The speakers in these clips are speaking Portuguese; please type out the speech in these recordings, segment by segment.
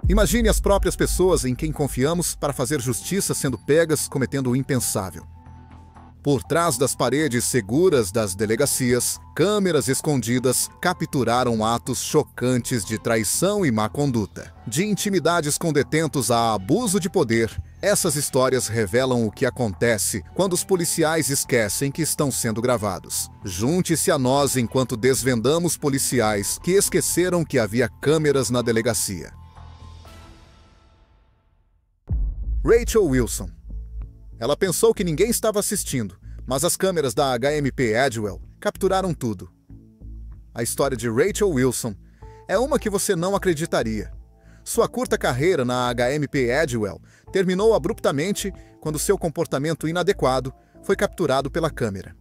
Imagine as próprias pessoas em quem confiamos para fazer justiça sendo pegas cometendo o impensável. Por trás das paredes seguras das delegacias, câmeras escondidas capturaram atos chocantes de traição e má conduta. De intimidades com detentos a abuso de poder, essas histórias revelam o que acontece quando os policiais esquecem que estão sendo gravados. Junte-se a nós enquanto desvendamos policiais que esqueceram que havia câmeras na delegacia. Rachel Wilson. Ela pensou que ninguém estava assistindo, mas as câmeras da HMP Edgewell capturaram tudo. A história de Rachel Wilson é uma que você não acreditaria. Sua curta carreira na HMP Edgewell terminou abruptamente quando seu comportamento inadequado foi capturado pela câmera.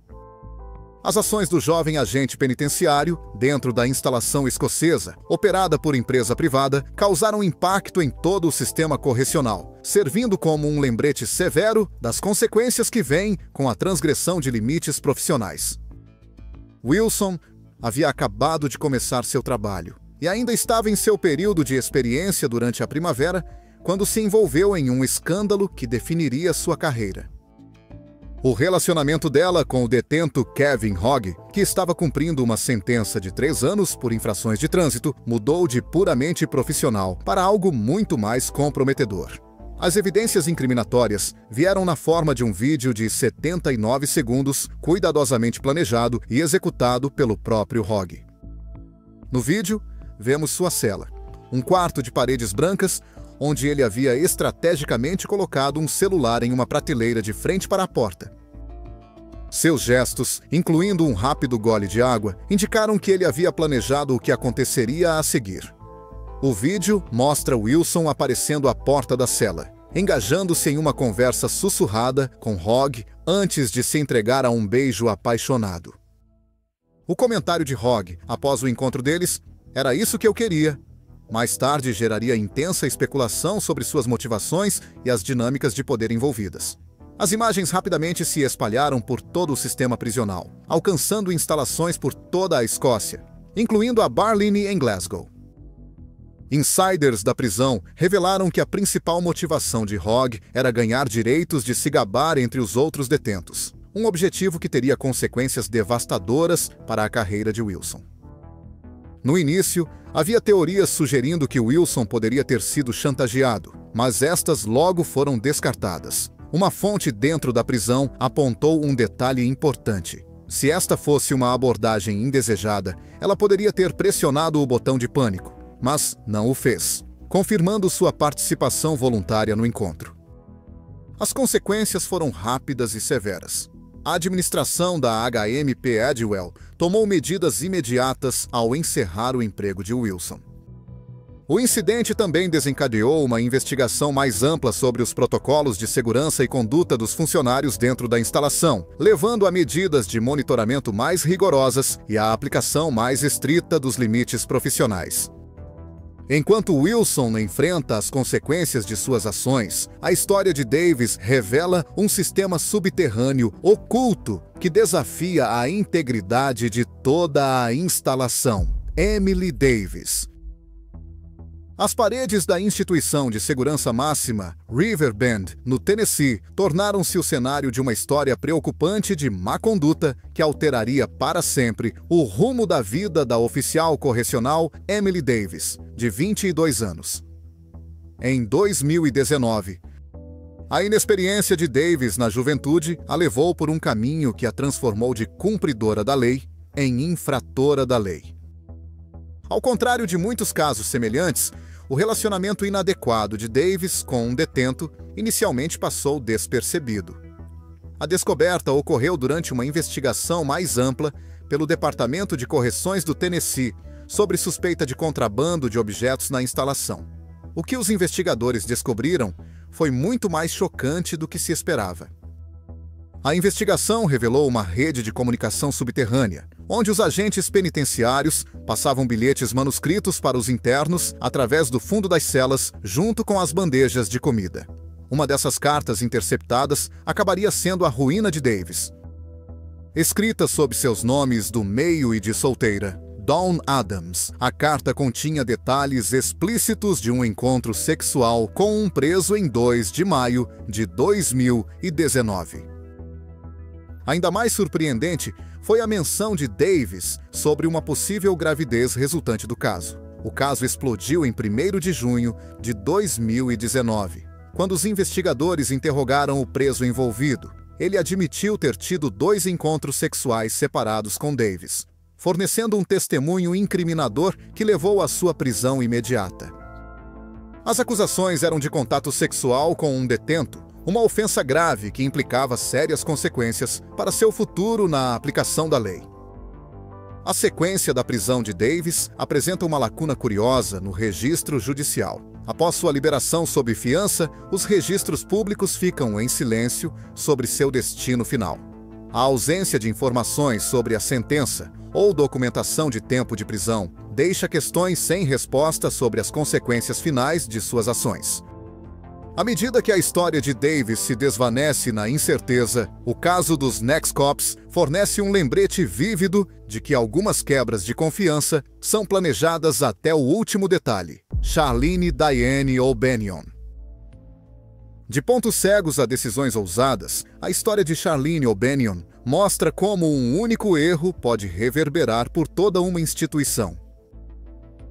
As ações do jovem agente penitenciário, dentro da instalação escocesa, operada por empresa privada, causaram impacto em todo o sistema correcional, servindo como um lembrete severo das consequências que vêm com a transgressão de limites profissionais. Wilson havia acabado de começar seu trabalho e ainda estava em seu período de experiência durante a primavera, quando se envolveu em um escândalo que definiria sua carreira. O relacionamento dela com o detento Kevin Hogg, que estava cumprindo uma sentença de 3 anos por infrações de trânsito, mudou de puramente profissional para algo muito mais comprometedor. As evidências incriminatórias vieram na forma de um vídeo de 79 segundos, cuidadosamente planejado e executado pelo próprio Hogg. No vídeo, vemos sua cela, um quarto de paredes brancas, onde ele havia estrategicamente colocado um celular em uma prateleira de frente para a porta. Seus gestos, incluindo um rápido gole de água, indicaram que ele havia planejado o que aconteceria a seguir. O vídeo mostra Wilson aparecendo à porta da cela, engajando-se em uma conversa sussurrada com Hogg antes de se entregar a um beijo apaixonado. O comentário de Hogg, após o encontro deles, era isso que eu queria. Mais tarde geraria intensa especulação sobre suas motivações e as dinâmicas de poder envolvidas. As imagens rapidamente se espalharam por todo o sistema prisional, alcançando instalações por toda a Escócia, incluindo a Barlinnie em Glasgow. Insiders da prisão revelaram que a principal motivação de Hogg era ganhar direitos de se gabar entre os outros detentos, um objetivo que teria consequências devastadoras para a carreira de Wilson. No início, havia teorias sugerindo que Wilson poderia ter sido chantageado, mas estas logo foram descartadas. Uma fonte dentro da prisão apontou um detalhe importante. Se esta fosse uma abordagem indesejada, ela poderia ter pressionado o botão de pânico, mas não o fez, confirmando sua participação voluntária no encontro. As consequências foram rápidas e severas. A administração da HMP Edgewell tomou medidas imediatas ao encerrar o emprego de Wilson. O incidente também desencadeou uma investigação mais ampla sobre os protocolos de segurança e conduta dos funcionários dentro da instalação, levando a medidas de monitoramento mais rigorosas e a aplicação mais estrita dos limites profissionais. Enquanto Wilson enfrenta as consequências de suas ações, a história de Davis revela um sistema subterrâneo oculto que desafia a integridade de toda a instalação. Emily Davis. As paredes da instituição de segurança máxima Riverbend, no Tennessee, tornaram-se o cenário de uma história preocupante de má conduta que alteraria para sempre o rumo da vida da oficial correcional Emily Davis, de 22 anos. Em 2019, a inexperiência de Davis na juventude a levou por um caminho que a transformou de cumpridora da lei em infratora da lei. Ao contrário de muitos casos semelhantes, o relacionamento inadequado de Davis com um detento inicialmente passou despercebido. A descoberta ocorreu durante uma investigação mais ampla pelo Departamento de Correções do Tennessee sobre suspeita de contrabando de objetos na instalação. O que os investigadores descobriram foi muito mais chocante do que se esperava. A investigação revelou uma rede de comunicação subterrânea, onde os agentes penitenciários passavam bilhetes manuscritos para os internos através do fundo das celas, junto com as bandejas de comida. Uma dessas cartas interceptadas acabaria sendo a ruína de Davis. Escrita sob seus nomes do meio e de solteira, Dawn Adams. A carta continha detalhes explícitos de um encontro sexual com um preso em 2 de maio de 2019. Ainda mais surpreendente foi a menção de Davis sobre uma possível gravidez resultante do caso. O caso explodiu em 1º de junho de 2019, quando os investigadores interrogaram o preso envolvido. Ele admitiu ter tido 2 encontros sexuais separados com Davis, fornecendo um testemunho incriminador que levou à sua prisão imediata. As acusações eram de contato sexual com um detento, uma ofensa grave que implicava sérias consequências para seu futuro na aplicação da lei. A sequência da prisão de Davis apresenta uma lacuna curiosa no registro judicial. Após sua liberação sob fiança, os registros públicos ficam em silêncio sobre seu destino final. A ausência de informações sobre a sentença ou documentação de tempo de prisão deixa questões sem resposta sobre as consequências finais de suas ações. À medida que a história de Davis se desvanece na incerteza, o caso dos Next Cops fornece um lembrete vívido de que algumas quebras de confiança são planejadas até o último detalhe. Charlene Diane O'Banion. De pontos cegos a decisões ousadas, a história de Charlene O'Banion mostra como um único erro pode reverberar por toda uma instituição.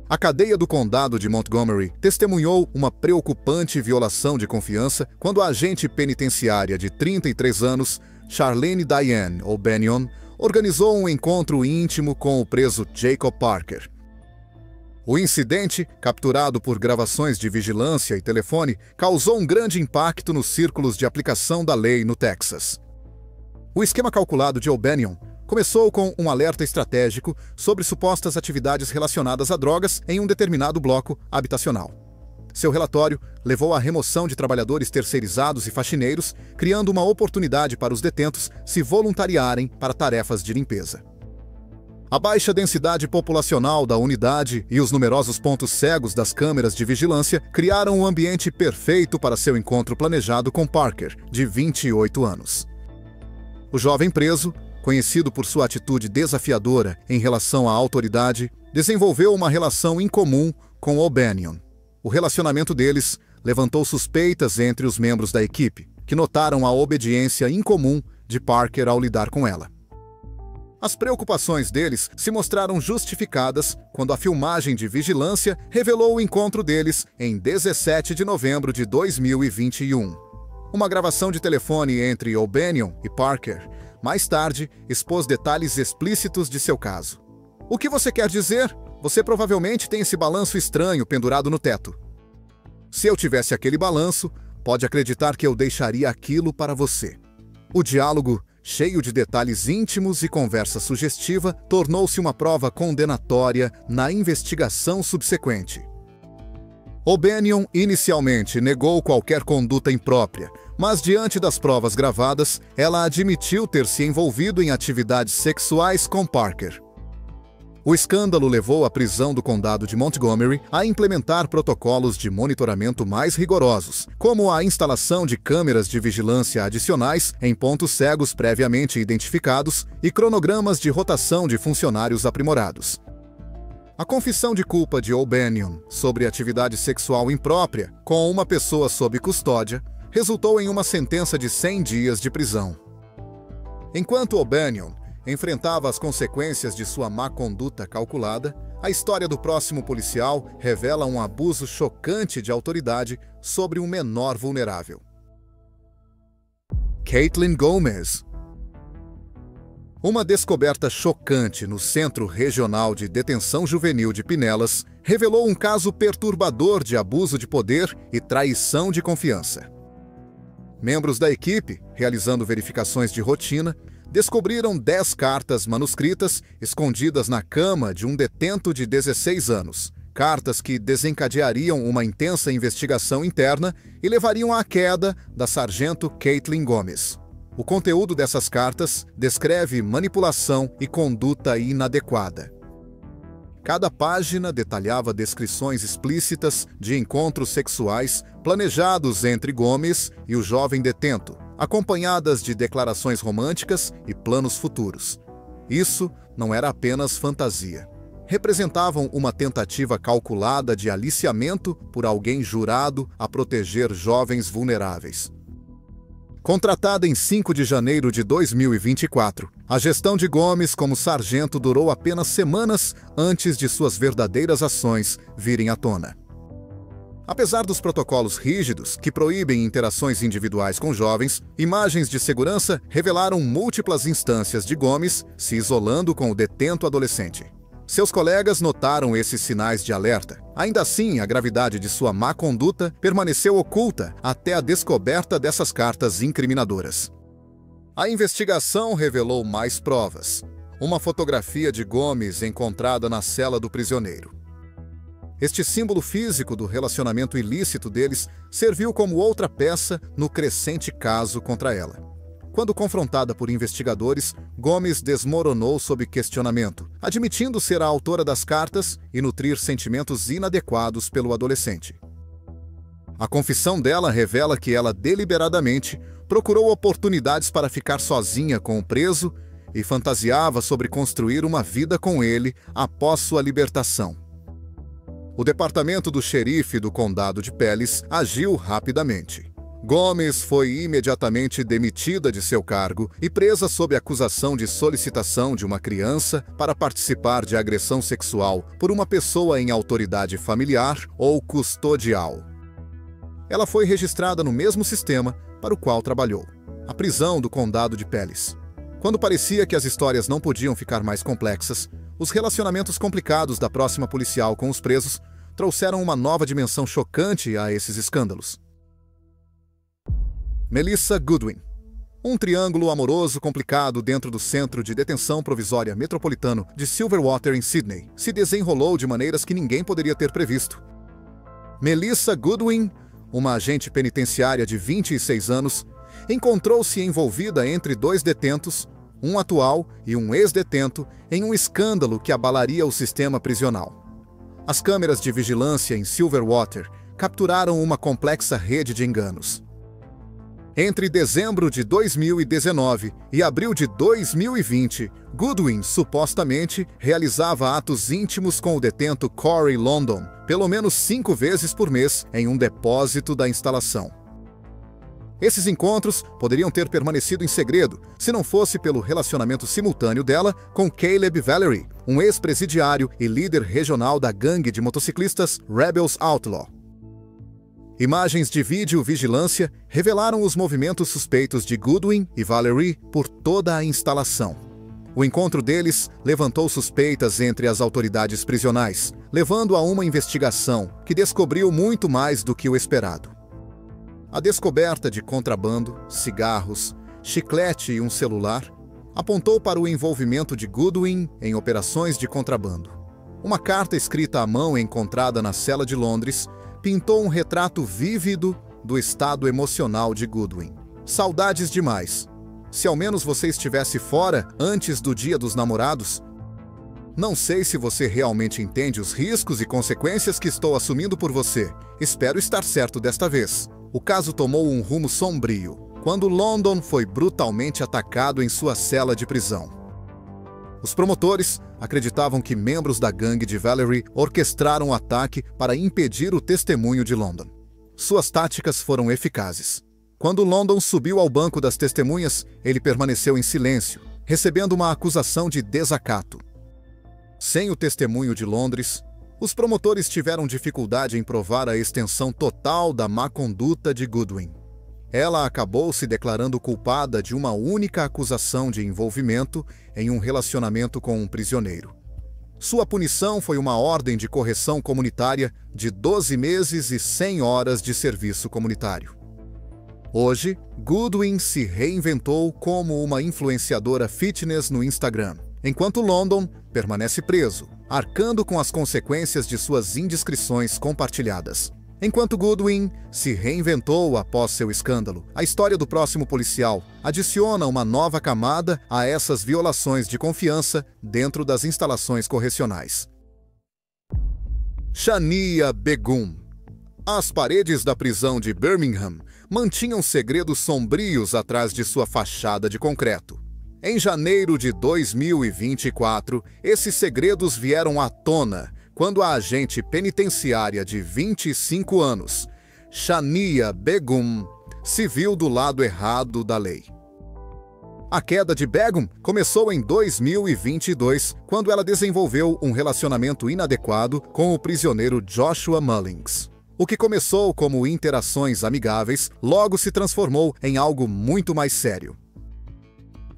A cadeia do condado de Montgomery testemunhou uma preocupante violação de confiança quando a agente penitenciária de 33 anos, Charlene Diane O'Banion, organizou um encontro íntimo com o preso Jacob Parker. O incidente, capturado por gravações de vigilância e telefone, causou um grande impacto nos círculos de aplicação da lei no Texas. O esquema calculado de O'Banion começou com um alerta estratégico sobre supostas atividades relacionadas a drogas em um determinado bloco habitacional. Seu relatório levou à remoção de trabalhadores terceirizados e faxineiros, criando uma oportunidade para os detentos se voluntariarem para tarefas de limpeza. A baixa densidade populacional da unidade e os numerosos pontos cegos das câmeras de vigilância criaram um ambiente perfeito para seu encontro planejado com Parker, de 28 anos. O jovem preso, conhecido por sua atitude desafiadora em relação à autoridade, desenvolveu uma relação incomum com O'Banion. O relacionamento deles levantou suspeitas entre os membros da equipe, que notaram a obediência incomum de Parker ao lidar com ela. As preocupações deles se mostraram justificadas quando a filmagem de vigilância revelou o encontro deles em 17 de novembro de 2021. Uma gravação de telefone entre O'Banion e Parker mais tarde expôs detalhes explícitos de seu caso. O que você quer dizer? Você provavelmente tem esse balanço estranho pendurado no teto. Se eu tivesse aquele balanço, pode acreditar que eu deixaria aquilo para você. O diálogo, cheio de detalhes íntimos e conversa sugestiva, tornou-se uma prova condenatória na investigação subsequente. O'Banion inicialmente negou qualquer conduta imprópria, mas diante das provas gravadas, ela admitiu ter se envolvido em atividades sexuais com Parker. O escândalo levou a prisão do condado de Montgomery a implementar protocolos de monitoramento mais rigorosos, como a instalação de câmeras de vigilância adicionais em pontos cegos previamente identificados e cronogramas de rotação de funcionários aprimorados. A confissão de culpa de O'Banion sobre atividade sexual imprópria com uma pessoa sob custódia resultou em uma sentença de 100 dias de prisão. Enquanto O'Banion enfrentava as consequências de sua má conduta calculada, a história do próximo policial revela um abuso chocante de autoridade sobre um menor vulnerável. Caitlin Gomez. Uma descoberta chocante no Centro Regional de Detenção Juvenil de Pinellas revelou um caso perturbador de abuso de poder e traição de confiança. Membros da equipe, realizando verificações de rotina, descobriram 10 cartas manuscritas escondidas na cama de um detento de 16 anos. Cartas que desencadeariam uma intensa investigação interna e levariam à queda da sargento Caitlin Gomez. O conteúdo dessas cartas descreve manipulação e conduta inadequada. Cada página detalhava descrições explícitas de encontros sexuais planejados entre Gomez e o jovem detento, acompanhadas de declarações românticas e planos futuros. Isso não era apenas fantasia. representavam uma tentativa calculada de aliciamento por alguém jurado a proteger jovens vulneráveis. Contratada em 5 de janeiro de 2024, a gestão de Gomes como sargento durou apenas semanas antes de suas verdadeiras ações virem à tona. Apesar dos protocolos rígidos que proíbem interações individuais com jovens, imagens de segurança revelaram múltiplas instâncias de Gomes se isolando com o detento adolescente. Seus colegas notaram esses sinais de alerta. Ainda assim, a gravidade de sua má conduta permaneceu oculta até a descoberta dessas cartas incriminadoras. A investigação revelou mais provas. Uma fotografia de Gomes encontrada na cela do prisioneiro. Este símbolo físico do relacionamento ilícito deles serviu como outra peça no crescente caso contra ela. Quando confrontada por investigadores, Gomes desmoronou sob questionamento, admitindo ser a autora das cartas e nutrir sentimentos inadequados pelo adolescente. A confissão dela revela que ela deliberadamente procurou oportunidades para ficar sozinha com o preso e fantasiava sobre construir uma vida com ele após sua libertação. O departamento do xerife do condado de Pellis agiu rapidamente. Gomes foi imediatamente demitida de seu cargo e presa sob acusação de solicitação de uma criança para participar de agressão sexual por uma pessoa em autoridade familiar ou custodial. Ela foi registrada no mesmo sistema para o qual trabalhou, a prisão do condado de Pellis. Quando parecia que as histórias não podiam ficar mais complexas, os relacionamentos complicados da próxima policial com os presos trouxeram uma nova dimensão chocante a esses escândalos. Melissa Goodwin. Um triângulo amoroso complicado dentro do Centro de Detenção Provisória Metropolitano de Silverwater, em Sydney, se desenrolou de maneiras que ninguém poderia ter previsto. Melissa Goodwin, uma agente penitenciária de 26 anos, encontrou-se envolvida entre 2 detentos, um atual e um ex-detento, em um escândalo que abalaria o sistema prisional. As câmeras de vigilância em Silverwater capturaram uma complexa rede de enganos. Entre dezembro de 2019 e abril de 2020, Goodwin supostamente realizava atos íntimos com o detento Corey London, pelo menos 5 vezes por mês, em um depósito da instalação. Esses encontros poderiam ter permanecido em segredo se não fosse pelo relacionamento simultâneo dela com Caleb Valerie, um ex-presidiário e líder regional da gangue de motociclistas Rebels Outlaw. Imagens de videovigilância revelaram os movimentos suspeitos de Goodwin e Valerie por toda a instalação. O encontro deles levantou suspeitas entre as autoridades prisionais, levando a uma investigação que descobriu muito mais do que o esperado. A descoberta de contrabando, cigarros, chiclete e um celular apontou para o envolvimento de Goodwin em operações de contrabando. Uma carta escrita à mão encontrada na cela de Londres pintou um retrato vívido do estado emocional de Goodwin. Saudades demais. Se ao menos você estivesse fora antes do Dia dos Namorados. Não sei se você realmente entende os riscos e consequências que estou assumindo por você. Espero estar certo desta vez. O caso tomou um rumo sombrio quando London foi brutalmente atacado em sua cela de prisão. Os promotores acreditavam que membros da gangue de Valerie orquestraram o ataque para impedir o testemunho de London. Suas táticas foram eficazes. Quando London subiu ao banco das testemunhas, ele permaneceu em silêncio, recebendo uma acusação de desacato. Sem o testemunho de Londres, os promotores tiveram dificuldade em provar a extensão total da má conduta de Goodwin. Ela acabou se declarando culpada de uma única acusação de envolvimento em um relacionamento com um prisioneiro. Sua punição foi uma ordem de correção comunitária de 12 meses e 100 horas de serviço comunitário. Hoje, Goodwin se reinventou como uma influenciadora fitness no Instagram, enquanto London permanece preso, arcando com as consequências de suas indiscrições compartilhadas. Enquanto Goodwin se reinventou após seu escândalo, a história do próximo policial adiciona uma nova camada a essas violações de confiança dentro das instalações correcionais. Shania Begum. As paredes da prisão de Birmingham mantinham segredos sombrios atrás de sua fachada de concreto. Em janeiro de 2024, esses segredos vieram à tona quando a agente penitenciária de 25 anos, Shania Begum, se viu do lado errado da lei. A queda de Begum começou em 2022, quando ela desenvolveu um relacionamento inadequado com o prisioneiro Joshua Mullings. O que começou como interações amigáveis, logo se transformou em algo muito mais sério.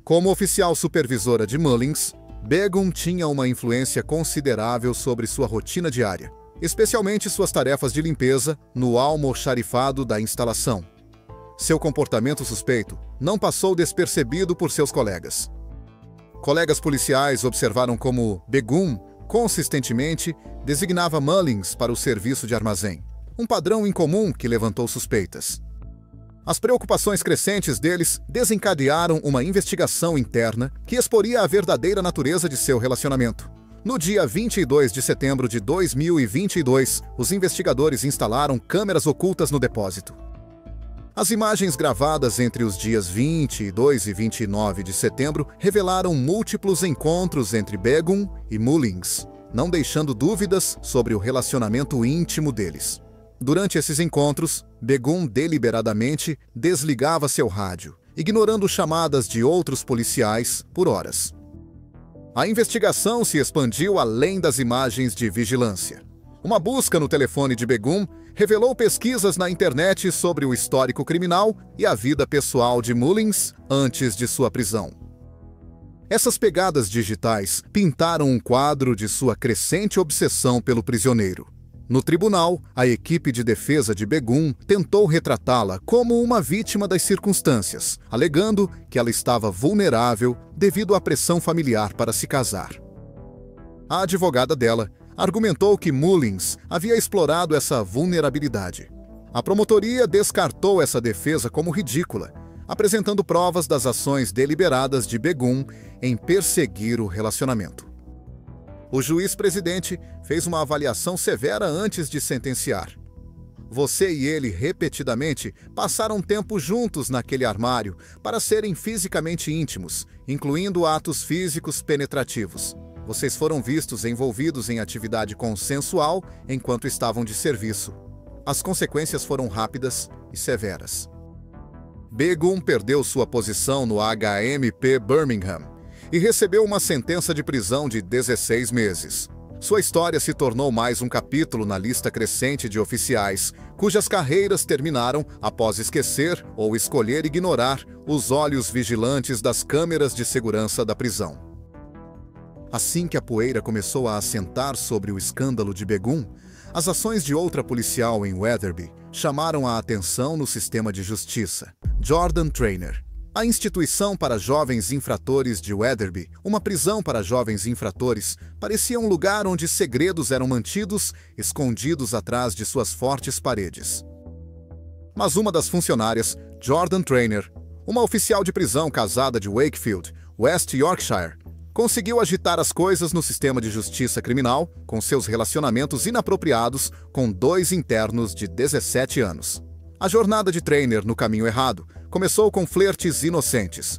Como oficial supervisora de Mullings, Begum tinha uma influência considerável sobre sua rotina diária, especialmente suas tarefas de limpeza no almoxarifado da instalação. Seu comportamento suspeito não passou despercebido por seus colegas. Colegas policiais observaram como Begum, consistentemente, designava Mullings para o serviço de armazém, um padrão incomum que levantou suspeitas. As preocupações crescentes deles desencadearam uma investigação interna que exporia a verdadeira natureza de seu relacionamento. No dia 22 de setembro de 2022, os investigadores instalaram câmeras ocultas no depósito. As imagens gravadas entre os dias 22 e 29 de setembro revelaram múltiplos encontros entre Begum e Mullings, não deixando dúvidas sobre o relacionamento íntimo deles. Durante esses encontros, Begum deliberadamente desligava seu rádio, ignorando chamadas de outros policiais por horas. A investigação se expandiu além das imagens de vigilância. Uma busca no telefone de Begum revelou pesquisas na internet sobre o histórico criminal e a vida pessoal de Mullings antes de sua prisão. Essas pegadas digitais pintaram um quadro de sua crescente obsessão pelo prisioneiro. No tribunal, a equipe de defesa de Begum tentou retratá-la como uma vítima das circunstâncias, alegando que ela estava vulnerável devido à pressão familiar para se casar. A advogada dela argumentou que Mullings havia explorado essa vulnerabilidade. A promotoria descartou essa defesa como ridícula, apresentando provas das ações deliberadas de Begum em perseguir o relacionamento. O juiz-presidente fez uma avaliação severa antes de sentenciar. Você e ele repetidamente passaram tempo juntos naquele armário para serem fisicamente íntimos, incluindo atos físicos penetrativos. Vocês foram vistos envolvidos em atividade consensual enquanto estavam de serviço. As consequências foram rápidas e severas. Begum perdeu sua posição no HMP Birmingham e recebeu uma sentença de prisão de 16 meses. Sua história se tornou mais um capítulo na lista crescente de oficiais cujas carreiras terminaram após esquecer ou escolher ignorar os olhos vigilantes das câmeras de segurança da prisão. Assim que a poeira começou a assentar sobre o escândalo de Begum, as ações de outra policial em Wetherby chamaram a atenção no sistema de justiça, Jordan Traynor. A instituição para jovens infratores de Wetherby, uma prisão para jovens infratores, parecia um lugar onde segredos eram mantidos, escondidos atrás de suas fortes paredes. Mas uma das funcionárias, Jordan Traynor, uma oficial de prisão casada de Wakefield, West Yorkshire, conseguiu agitar as coisas no sistema de justiça criminal com seus relacionamentos inapropriados com 2 internos de 17 anos. A jornada de Traynor no caminho errado começou com flertes inocentes.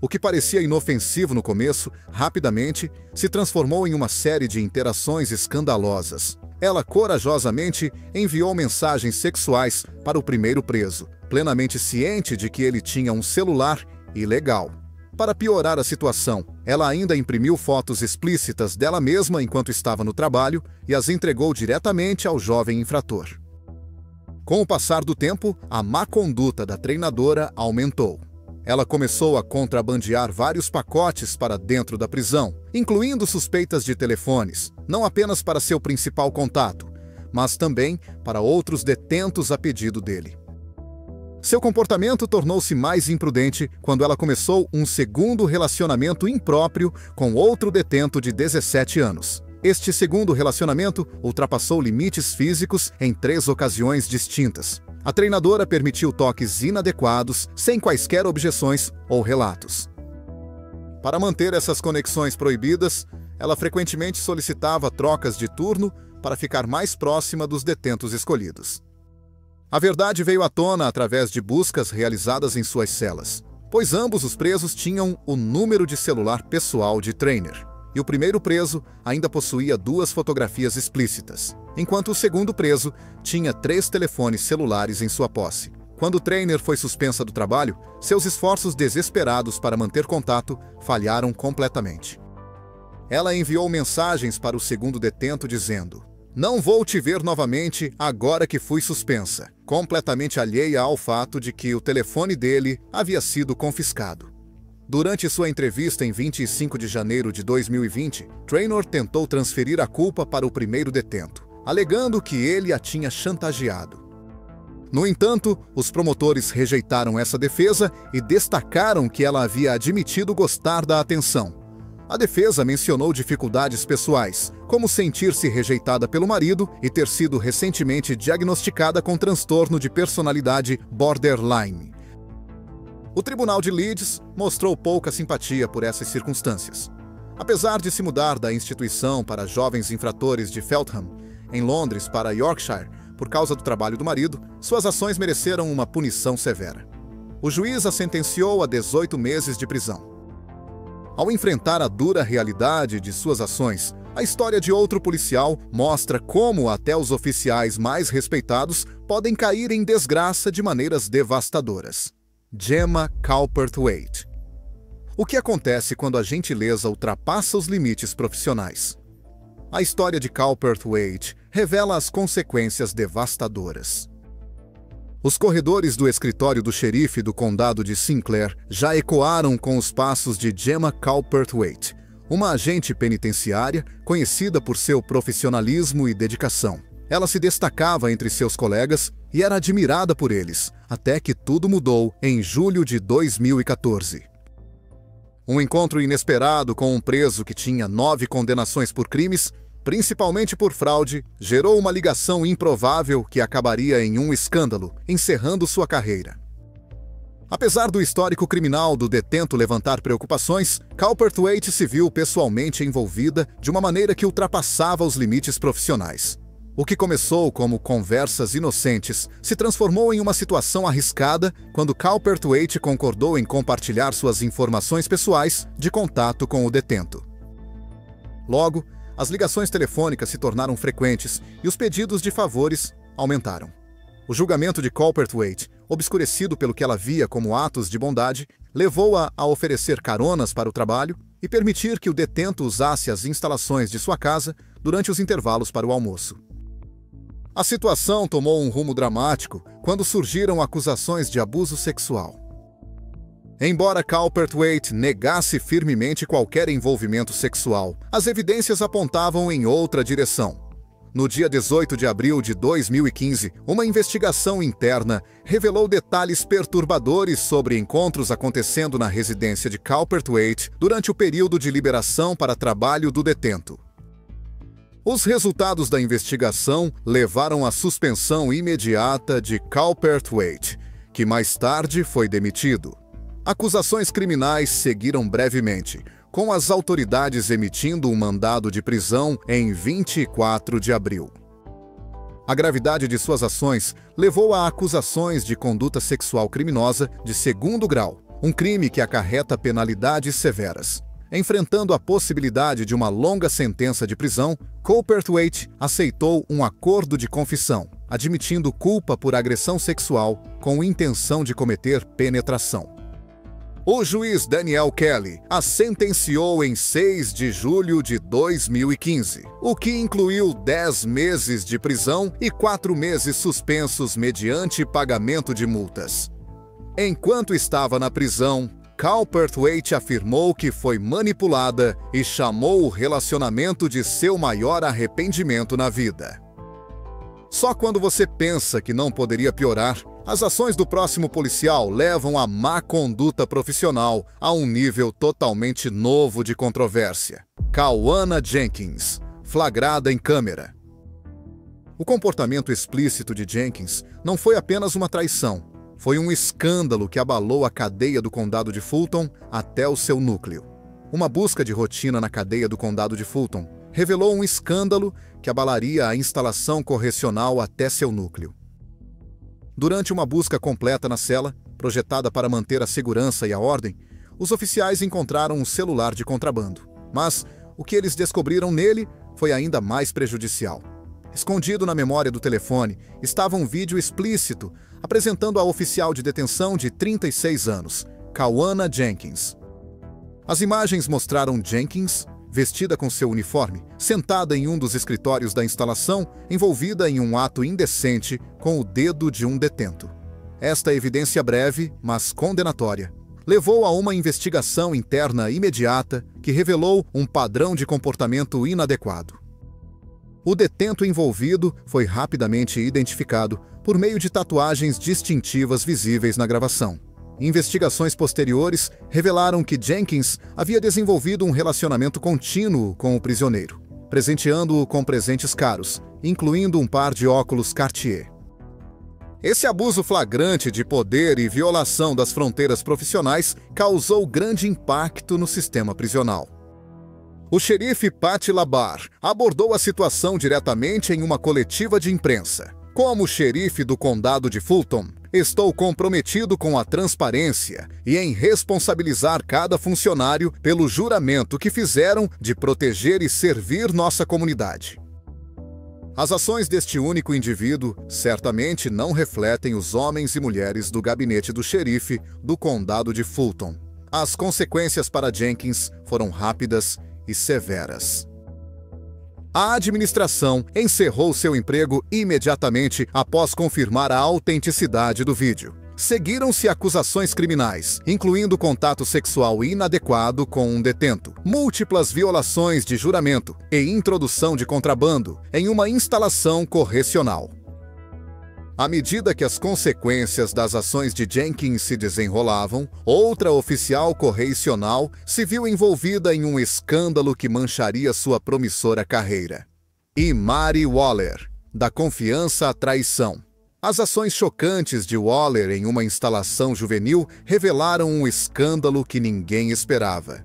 O que parecia inofensivo no começo, rapidamente, se transformou em uma série de interações escandalosas. Ela corajosamente enviou mensagens sexuais para o primeiro preso, plenamente ciente de que ele tinha um celular ilegal. Para piorar a situação, ela ainda imprimiu fotos explícitas dela mesma enquanto estava no trabalho e as entregou diretamente ao jovem infrator. Com o passar do tempo, a má conduta da treinadora aumentou. Ela começou a contrabandear vários pacotes para dentro da prisão, incluindo suspeitas de telefones, não apenas para seu principal contato, mas também para outros detentos a pedido dele. Seu comportamento tornou-se mais imprudente quando ela começou um segundo relacionamento impróprio com outro detento de 17 anos. Este segundo relacionamento ultrapassou limites físicos em 3 ocasiões distintas. A treinadora permitiu toques inadequados, sem quaisquer objeções ou relatos. Para manter essas conexões proibidas, ela frequentemente solicitava trocas de turno para ficar mais próxima dos detentos escolhidos. A verdade veio à tona através de buscas realizadas em suas celas. pois ambos os presos tinham o número de celular pessoal de Traynor. E o primeiro preso ainda possuía 2 fotografias explícitas, enquanto o segundo preso tinha 3 telefones celulares em sua posse. Quando Traynor foi suspensa do trabalho, seus esforços desesperados para manter contato falharam completamente. Ela enviou mensagens para o segundo detento dizendo: "Não vou te ver novamente agora que fui suspensa", completamente alheia ao fato de que o telefone dele havia sido confiscado. Durante sua entrevista em 25 de janeiro de 2020, Traynor tentou transferir a culpa para o primeiro detento, alegando que ele a tinha chantageado. No entanto, os promotores rejeitaram essa defesa e destacaram que ela havia admitido gostar da atenção. A defesa mencionou dificuldades pessoais, como sentir-se rejeitada pelo marido e ter sido recentemente diagnosticada com transtorno de personalidade borderline. O Tribunal de Leeds mostrou pouca simpatia por essas circunstâncias. Apesar de se mudar da instituição para jovens infratores de Feltham, em Londres, para Yorkshire, por causa do trabalho do marido, suas ações mereceram uma punição severa. O juiz a sentenciou a 18 meses de prisão. Ao enfrentar a dura realidade de suas ações, a história de outro policial mostra como até os oficiais mais respeitados podem cair em desgraça de maneiras devastadoras. Gemma Cowperthwaite. O que acontece quando a gentileza ultrapassa os limites profissionais? A história de Cowperthwaite revela as consequências devastadoras. Os corredores do escritório do xerife do condado de Sinclair já ecoaram com os passos de Gemma Cowperthwaite, uma agente penitenciária conhecida por seu profissionalismo e dedicação. Ela se destacava entre seus colegas e era admirada por eles, até que tudo mudou em julho de 2014. Um encontro inesperado com um preso que tinha 9 condenações por crimes, principalmente por fraude, gerou uma ligação improvável que acabaria em um escândalo, encerrando sua carreira. Apesar do histórico criminal do detento levantar preocupações, Cowperthwaite se viu pessoalmente envolvida de uma maneira que ultrapassava os limites profissionais. O que começou como conversas inocentes se transformou em uma situação arriscada quando Cowperthwaite concordou em compartilhar suas informações pessoais de contato com o detento. Logo, as ligações telefônicas se tornaram frequentes e os pedidos de favores aumentaram. O julgamento de Cowperthwaite, obscurecido pelo que ela via como atos de bondade, levou-a a oferecer caronas para o trabalho e permitir que o detento usasse as instalações de sua casa durante os intervalos para o almoço. A situação tomou um rumo dramático quando surgiram acusações de abuso sexual. Embora Cowperthwaite negasse firmemente qualquer envolvimento sexual, as evidências apontavam em outra direção. No dia 18 de abril de 2015, uma investigação interna revelou detalhes perturbadores sobre encontros acontecendo na residência de Cowperthwaite durante o período de liberação para trabalho do detento. Os resultados da investigação levaram à suspensão imediata de Cowperthwaite, que mais tarde foi demitido. Acusações criminais seguiram brevemente, com as autoridades emitindo um mandado de prisão em 24 de abril. A gravidade de suas ações levou a acusações de conduta sexual criminosa de segundo grau, um crime que acarreta penalidades severas. Enfrentando a possibilidade de uma longa sentença de prisão, Cowperthwaite aceitou um acordo de confissão, admitindo culpa por agressão sexual com intenção de cometer penetração. O juiz Daniel Kelly a sentenciou em 6 de julho de 2015, o que incluiu 10 meses de prisão e 4 meses suspensos mediante pagamento de multas. Enquanto estava na prisão, Cowperthwaite afirmou que foi manipulada e chamou o relacionamento de seu maior arrependimento na vida. Só quando você pensa que não poderia piorar, as ações do próximo policial levam a má conduta profissional a um nível totalmente novo de controvérsia. Kawana Jenkins, flagrada em câmera. O comportamento explícito de Jenkins não foi apenas uma traição, foi um escândalo que abalou a cadeia do condado de Fulton até o seu núcleo. Uma busca de rotina na cadeia do condado de Fulton revelou um escândalo que abalaria a instalação correcional até seu núcleo. Durante uma busca completa na cela, projetada para manter a segurança e a ordem, os oficiais encontraram um celular de contrabando. Mas o que eles descobriram nele foi ainda mais prejudicial. Escondido na memória do telefone estava um vídeo explícito apresentando a oficial de detenção de 36 anos, Kawana Jenkins. As imagens mostraram Jenkins, vestida com seu uniforme, sentada em um dos escritórios da instalação, envolvida em um ato indecente com o dedo de um detento. Esta evidência breve, mas condenatória, levou a uma investigação interna imediata que revelou um padrão de comportamento inadequado. O detento envolvido foi rapidamente identificado por meio de tatuagens distintivas visíveis na gravação. Investigações posteriores revelaram que Jenkins havia desenvolvido um relacionamento contínuo com o prisioneiro, presenteando-o com presentes caros, incluindo um par de óculos Cartier. Esse abuso flagrante de poder e violação das fronteiras profissionais causou grande impacto no sistema prisional. O xerife Pat Labar abordou a situação diretamente em uma coletiva de imprensa. Como xerife do condado de Fulton, estou comprometido com a transparência e em responsabilizar cada funcionário pelo juramento que fizeram de proteger e servir nossa comunidade. As ações deste único indivíduo certamente não refletem os homens e mulheres do gabinete do xerife do condado de Fulton. As consequências para Jenkins foram rápidas e severas. A administração encerrou seu emprego imediatamente após confirmar a autenticidade do vídeo. Seguiram-se acusações criminais, incluindo contato sexual inadequado com um detento, múltiplas violações de juramento e introdução de contrabando em uma instalação correcional. À medida que as consequências das ações de Jenkins se desenrolavam, outra oficial correicional se viu envolvida em um escândalo que mancharia sua promissora carreira. Imari Waller, da confiança à traição. As ações chocantes de Waller em uma instalação juvenil revelaram um escândalo que ninguém esperava.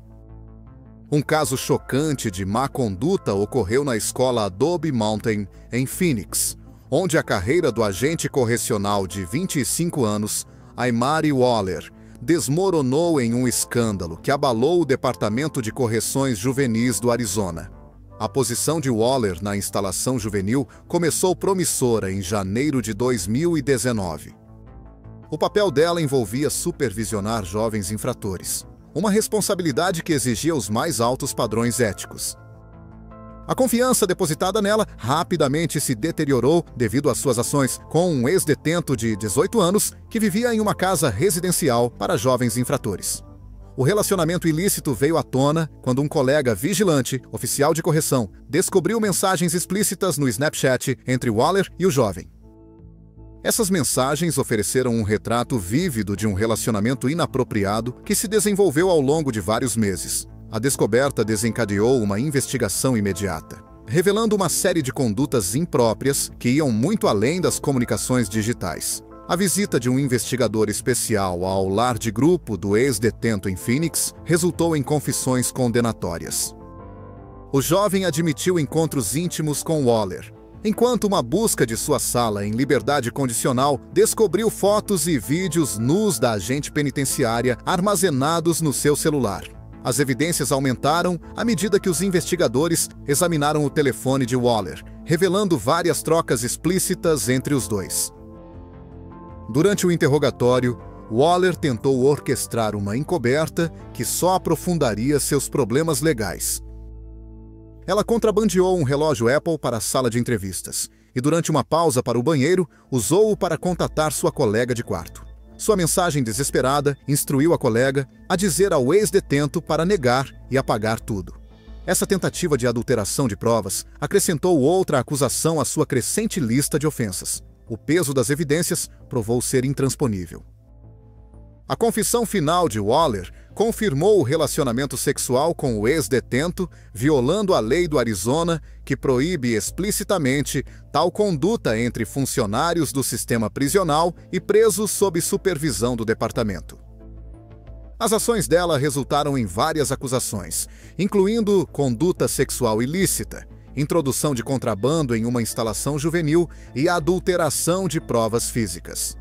Um caso chocante de má conduta ocorreu na escola Adobe Mountain, em Phoenix, onde a carreira do agente correcional de 25 anos, Imari Waller, desmoronou em um escândalo que abalou o Departamento de Correções Juvenis do Arizona. A posição de Waller na instalação juvenil começou promissora em janeiro de 2019. O papel dela envolvia supervisionar jovens infratores, uma responsabilidade que exigia os mais altos padrões éticos. A confiança depositada nela rapidamente se deteriorou devido às suas ações com um ex-detento de 18 anos que vivia em uma casa residencial para jovens infratores. O relacionamento ilícito veio à tona quando um colega vigilante, oficial de correção, descobriu mensagens explícitas no Snapchat entre Waller e o jovem. Essas mensagens ofereceram um retrato vívido de um relacionamento inapropriado que se desenvolveu ao longo de vários meses. A descoberta desencadeou uma investigação imediata, revelando uma série de condutas impróprias que iam muito além das comunicações digitais. A visita de um investigador especial ao lar de grupo do ex-detento em Phoenix resultou em confissões condenatórias. O jovem admitiu encontros íntimos com Waller, enquanto uma busca de sua sala em liberdade condicional descobriu fotos e vídeos nus da agente penitenciária armazenados no seu celular. As evidências aumentaram à medida que os investigadores examinaram o telefone de Waller, revelando várias trocas explícitas entre os dois. Durante o interrogatório, Waller tentou orquestrar uma encoberta que só aprofundaria seus problemas legais. Ela contrabandeou um relógio Apple para a sala de entrevistas e, durante uma pausa para o banheiro, usou-o para contatar sua colega de quarto. Sua mensagem desesperada instruiu a colega a dizer ao ex-detento para negar e apagar tudo. Essa tentativa de adulteração de provas acrescentou outra acusação à sua crescente lista de ofensas. O peso das evidências provou ser intransponível. A confissão final de Waller confirmou o relacionamento sexual com o ex-detento, violando a lei do Arizona, que proíbe explicitamente tal conduta entre funcionários do sistema prisional e presos sob supervisão do departamento. As ações dela resultaram em várias acusações, incluindo conduta sexual ilícita, introdução de contrabando em uma instalação juvenil e adulteração de provas físicas.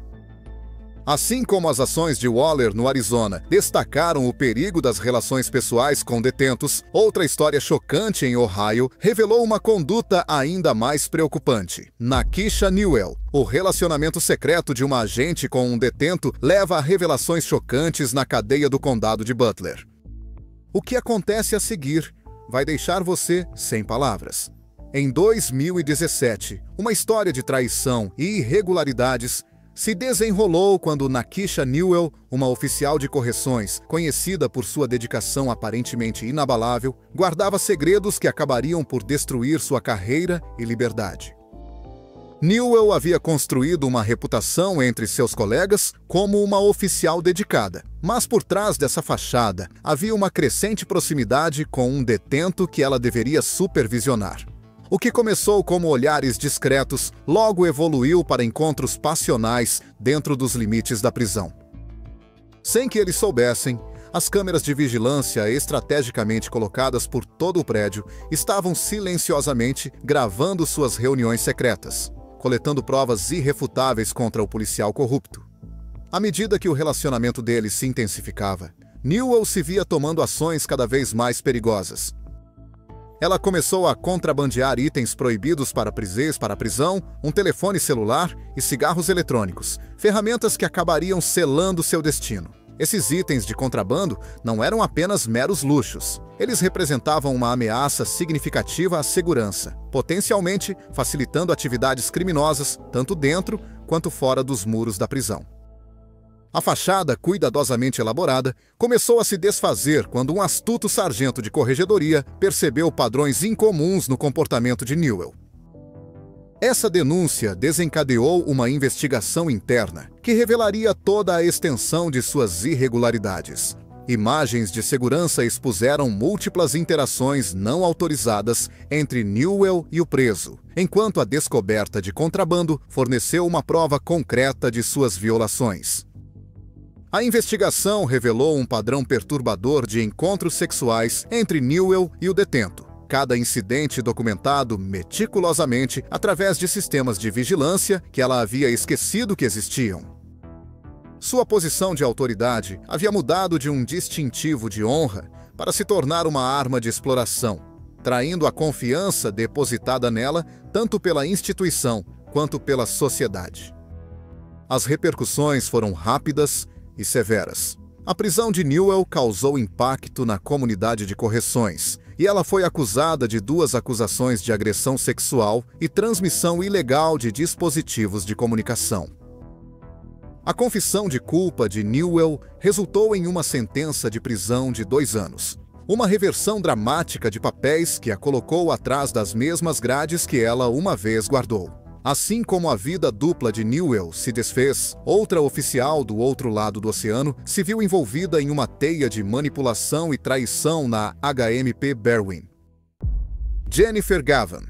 Assim como as ações de Waller no Arizona destacaram o perigo das relações pessoais com detentos, outra história chocante em Ohio revelou uma conduta ainda mais preocupante. Nakisha Newell, o relacionamento secreto de uma agente com um detento leva a revelações chocantes na cadeia do condado de Butler. O que acontece a seguir vai deixar você sem palavras. Em 2017, uma história de traição e irregularidades se desenrolou quando Nakisha Newell, uma oficial de correções conhecida por sua dedicação aparentemente inabalável, guardava segredos que acabariam por destruir sua carreira e liberdade. Newell havia construído uma reputação entre seus colegas como uma oficial dedicada, mas por trás dessa fachada havia uma crescente proximidade com um detento que ela deveria supervisionar. O que começou como olhares discretos logo evoluiu para encontros passionais dentro dos limites da prisão. Sem que eles soubessem, as câmeras de vigilância estrategicamente colocadas por todo o prédio estavam silenciosamente gravando suas reuniões secretas, coletando provas irrefutáveis contra o policial corrupto. À medida que o relacionamento deles se intensificava, Newell se via tomando ações cada vez mais perigosas. Ela começou a contrabandear itens proibidos para a prisão, um telefone celular e cigarros eletrônicos, ferramentas que acabariam selando seu destino. Esses itens de contrabando não eram apenas meros luxos. Eles representavam uma ameaça significativa à segurança, potencialmente facilitando atividades criminosas tanto dentro quanto fora dos muros da prisão. A fachada, cuidadosamente elaborada, começou a se desfazer quando um astuto sargento de corregedoria percebeu padrões incomuns no comportamento de Newell. Essa denúncia desencadeou uma investigação interna que revelaria toda a extensão de suas irregularidades. Imagens de segurança expuseram múltiplas interações não autorizadas entre Newell e o preso, enquanto a descoberta de contrabando forneceu uma prova concreta de suas violações. A investigação revelou um padrão perturbador de encontros sexuais entre Newell e o detento, cada incidente documentado meticulosamente através de sistemas de vigilância que ela havia esquecido que existiam. Sua posição de autoridade havia mudado de um distintivo de honra para se tornar uma arma de exploração, traindo a confiança depositada nela tanto pela instituição quanto pela sociedade. As repercussões foram rápidas e severas. A prisão de Newell causou impacto na comunidade de correções, e ela foi acusada de 2 acusações de agressão sexual e transmissão ilegal de dispositivos de comunicação. A confissão de culpa de Newell resultou em uma sentença de prisão de 2 anos, uma reversão dramática de papéis que a colocou atrás das mesmas grades que ela uma vez guardou. Assim como a vida dupla de Newell se desfez, outra oficial do outro lado do oceano se viu envolvida em uma teia de manipulação e traição na HMP Berwyn. Jennifer Gavin.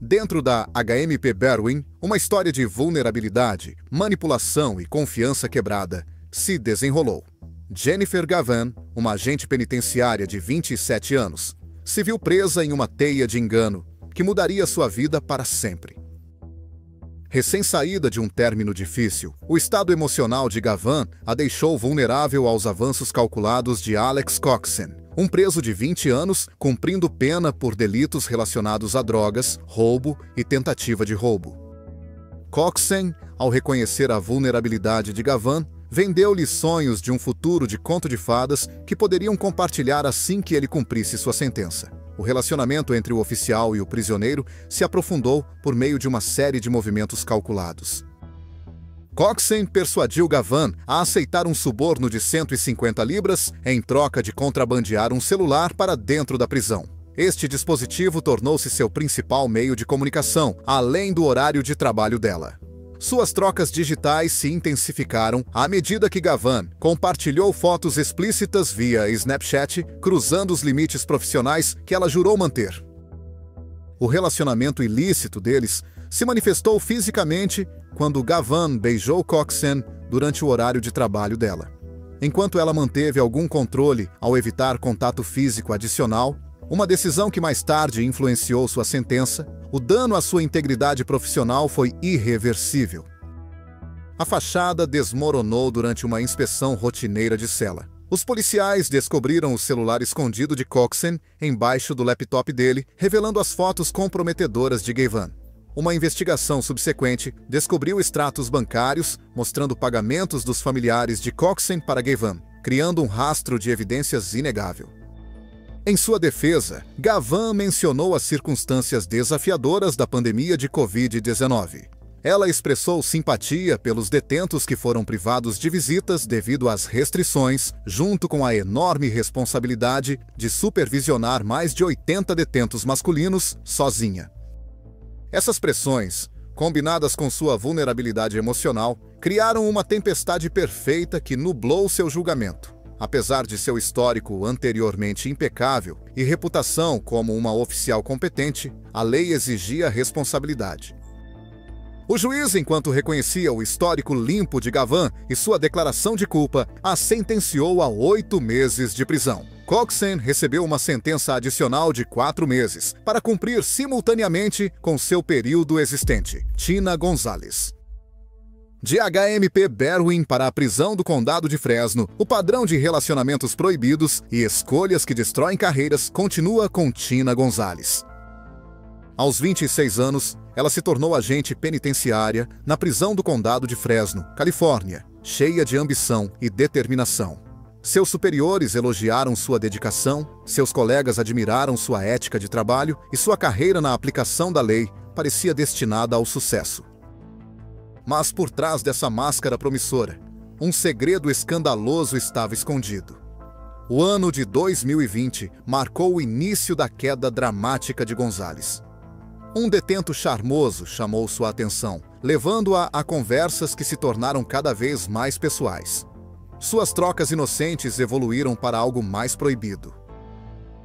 Dentro da HMP Berwyn, uma história de vulnerabilidade, manipulação e confiança quebrada se desenrolou. Jennifer Gavin, uma agente penitenciária de 27 anos, se viu presa em uma teia de engano que mudaria sua vida para sempre. Recém-saída de um término difícil, o estado emocional de Gavin a deixou vulnerável aos avanços calculados de Alex Coxen, um preso de 20 anos cumprindo pena por delitos relacionados a drogas, roubo e tentativa de roubo. Coxen, ao reconhecer a vulnerabilidade de Gavin, vendeu-lhe sonhos de um futuro de conto de fadas que poderiam compartilhar assim que ele cumprisse sua sentença. O relacionamento entre o oficial e o prisioneiro se aprofundou por meio de uma série de movimentos calculados. Coxen persuadiu Gavin a aceitar um suborno de 150 libras em troca de contrabandear um celular para dentro da prisão. Este dispositivo tornou-se seu principal meio de comunicação, além do horário de trabalho dela. Suas trocas digitais se intensificaram à medida que Gavin compartilhou fotos explícitas via Snapchat, cruzando os limites profissionais que ela jurou manter. O relacionamento ilícito deles se manifestou fisicamente quando Gavin beijou Coxen durante o horário de trabalho dela. Enquanto ela manteve algum controle ao evitar contato físico adicional, uma decisão que mais tarde influenciou sua sentença, o dano à sua integridade profissional foi irreversível. A fachada desmoronou durante uma inspeção rotineira de cela. Os policiais descobriram o celular escondido de Coxen embaixo do laptop dele, revelando as fotos comprometedoras de Gavan. Uma investigação subsequente descobriu extratos bancários mostrando pagamentos dos familiares de Coxen para Gavan, criando um rastro de evidências inegável. Em sua defesa, Gavan mencionou as circunstâncias desafiadoras da pandemia de Covid-19. Ela expressou simpatia pelos detentos que foram privados de visitas devido às restrições, junto com a enorme responsabilidade de supervisionar mais de 80 detentos masculinos sozinha. Essas pressões, combinadas com sua vulnerabilidade emocional, criaram uma tempestade perfeita que nublou seu julgamento. Apesar de seu histórico anteriormente impecável e reputação como uma oficial competente, a lei exigia responsabilidade. O juiz, enquanto reconhecia o histórico limpo de Gavan e sua declaração de culpa, a sentenciou a 8 meses de prisão. Coxen recebeu uma sentença adicional de 4 meses, para cumprir simultaneamente com seu período existente. Tina Gonzalez. De HMP Berwyn para a prisão do Condado de Fresno, o padrão de relacionamentos proibidos e escolhas que destroem carreiras continua com Tina Gonzalez. Aos 26 anos, ela se tornou agente penitenciária na prisão do Condado de Fresno, Califórnia, cheia de ambição e determinação. Seus superiores elogiaram sua dedicação, seus colegas admiraram sua ética de trabalho e sua carreira na aplicação da lei parecia destinada ao sucesso. Mas por trás dessa máscara promissora, um segredo escandaloso estava escondido. O ano de 2020 marcou o início da queda dramática de Gonzalez. Um detento charmoso chamou sua atenção, levando-a a conversas que se tornaram cada vez mais pessoais. Suas trocas inocentes evoluíram para algo mais proibido.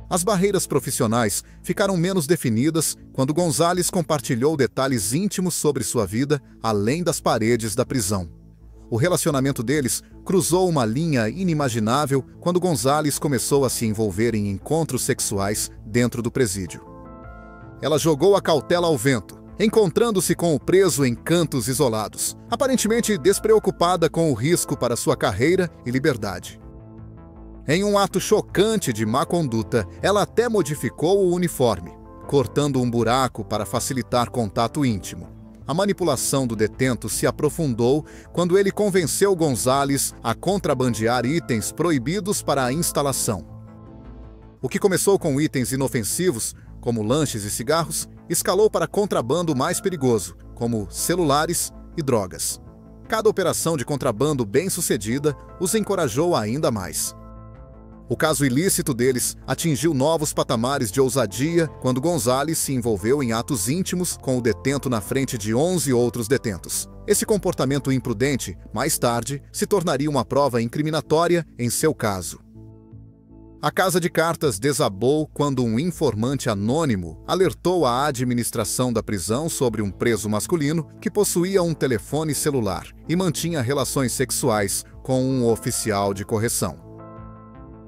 As barreiras profissionais ficaram menos definidas quando Gonzalez compartilhou detalhes íntimos sobre sua vida além das paredes da prisão. O relacionamento deles cruzou uma linha inimaginável quando Gonzalez começou a se envolver em encontros sexuais dentro do presídio. Ela jogou a cautela ao vento, encontrando-se com o preso em cantos isolados, aparentemente despreocupada com o risco para sua carreira e liberdade. Em um ato chocante de má conduta, ela até modificou o uniforme, cortando um buraco para facilitar contato íntimo. A manipulação do detento se aprofundou quando ele convenceu Gonzalez a contrabandear itens proibidos para a instalação. O que começou com itens inofensivos, como lanches e cigarros, escalou para contrabando mais perigoso, como celulares e drogas. Cada operação de contrabando bem-sucedida os encorajou ainda mais. O caso ilícito deles atingiu novos patamares de ousadia quando Gonzalez se envolveu em atos íntimos com o detento na frente de 11 outros detentos. Esse comportamento imprudente, mais tarde, se tornaria uma prova incriminatória em seu caso. A casa de cartas desabou quando um informante anônimo alertou a administração da prisão sobre um preso masculino que possuía um telefone celular e mantinha relações sexuais com um oficial de correção.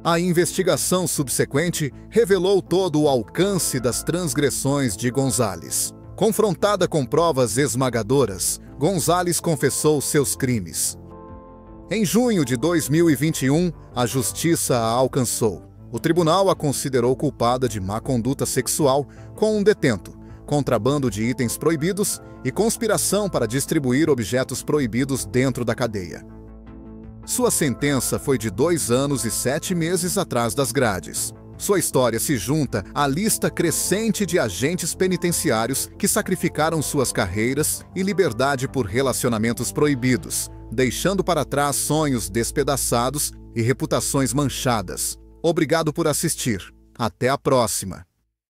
A investigação subsequente revelou todo o alcance das transgressões de Gonzalez. Confrontada com provas esmagadoras, Gonzalez confessou seus crimes. Em junho de 2021, a justiça a alcançou. O tribunal a considerou culpada de má conduta sexual com um detento, contrabando de itens proibidos e conspiração para distribuir objetos proibidos dentro da cadeia. Sua sentença foi de 2 anos e 7 meses atrás das grades. Sua história se junta à lista crescente de agentes penitenciários que sacrificaram suas carreiras e liberdade por relacionamentos proibidos, deixando para trás sonhos despedaçados e reputações manchadas. Obrigado por assistir. Até a próxima!